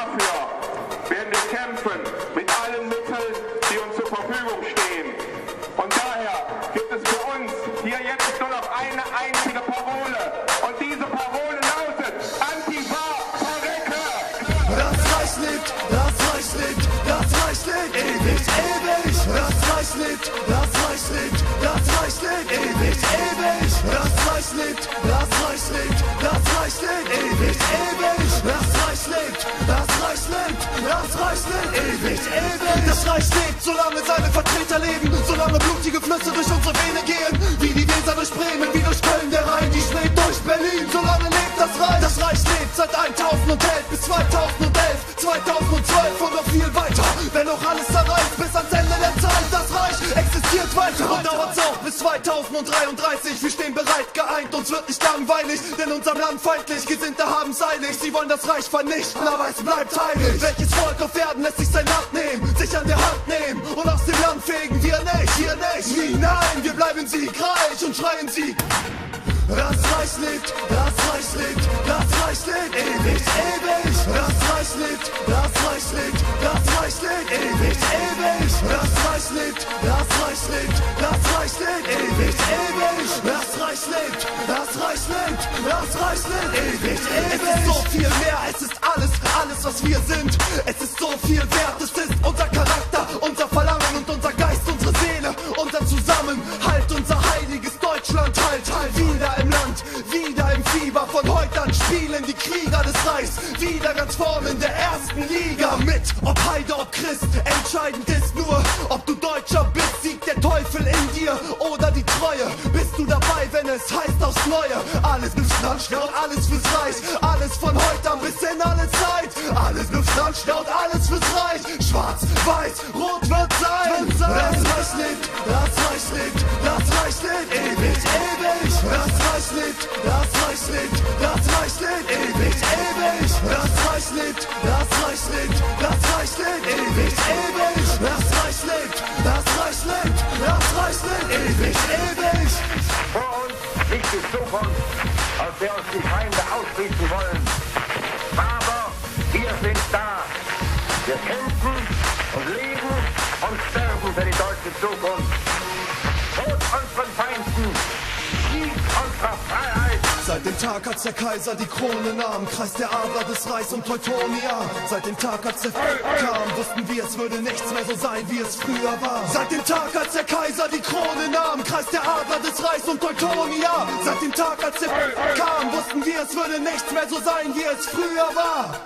dafür werden wir kämpfen mit allen Mitteln, die uns zur Verfügung stehen. Und daher gibt es für uns hier jetzt nur noch eine einzige Parole. Und diese Parole lautet: Antifa, verrecke! Das Reich lebt, das Reich lebt, das Reich lebt, ewig, ewig. Das Reich lebt, das Reich lebt, das Reich lebt, ewig, ewig. Das Reich lebt, das Reich lebt, das Reich lebt, ewig, ewig. Das Reich lebt, das Reich lebt, das Reich lebt, ewig, ewig. Das Reich lebt, solange seine Vertreter leben, solange blutige Flüsse durch unsere Vene gehen, wie die Weser durch Bremen, wie durch Köln der Rhein, die Spree durch Berlin. Solange lebt das Reich. Das Reich lebt seit 1011 bis 2011, 2012 und noch viel weiter. Wenn noch alles erreicht bis ans Ende der Zeit, das Reich existiert weiter und dauert's auch bis 2033. Wir stehen bereit, geeint, uns wird nicht langweilig, denn unserem Land feindlich Gesinnte haben's eilig. Sie wollen das Reich vernichten, aber es bleibt heilig. Welches Volk auf Erden lässt sich sein Land nehmen, sich an der Hand nehmen und aus dem Land fegen? Wir nicht, nie, nein, wir bleiben siegreich und schreien Sieg. Das Reich lebt, das Reich lebt, das Reich lebt, ewig, ewig. Das Reich lebt, das Reich lebt, das Reich lebt, ewig, ewig. Das Reich lebt, das Reich lebt, das Reich lebt, ewig, ewig. Das Reich lebt, das Reich lebt, das Reich lebt, ewig, ewig. Es ist so viel mehr, es ist alles, alles was wir sind. Es ist so viel wert, es ist unser Charakter, unser Verlangen und unser Geist, unsere Seele, unser Zusammenhalt, unser heiliges Deutschland. Halt wieder im Land, wieder im Fieber. Von heute an spielen die Krieger des Reichs wieder ganz vorn in der ersten Liga mit. Ob Heide, ob Christ, entscheidend ist nur, ob du Deutscher bist. Siegt der Teufel in dir oder die Treue? Bist du dabei, wenn es heißt aufs Neue? Alles mit Strandstaut, alles fürs Reich. Alles von heute an bis in alle Zeit. Alles mit Strandstaut, alles fürs Reich. Schwarz, weiß, rot wird sein. Das Reich lebt, das Reich lebt, das Reich lebt, ewig, ewig. Das Reich lebt, das Reich lebt, das Reich lebt, ewig, ewig. Das Reich lebt, das Reich lebt, das Reich lebt, ewig, ewig. Das Reich lebt, das Reich lebt, das Reich lebt, ewig, ewig. Vor uns liegt die Zukunft, aus der uns die Feinde ausschließen wollen. Aber wir sind da. Wir kämpfen und leben und sterben für die deutsche Zukunft. Tod unseren Feinden, Sieg unserer Freiheit. Seit dem Tag, als der Kaiser die Krone nahm, kreist der Adler des Reichs um Teutonia. Seit dem Tag, als der kam, wussten wir, es würde nichts mehr so sein, wie es früher war. Seit dem Tag, als der Kaiser die Krone nahm, kreist der Adler des Reichs um Teutonia. Seit dem Tag, als der kam, wussten wir, es würde nichts mehr so sein, wie es früher war.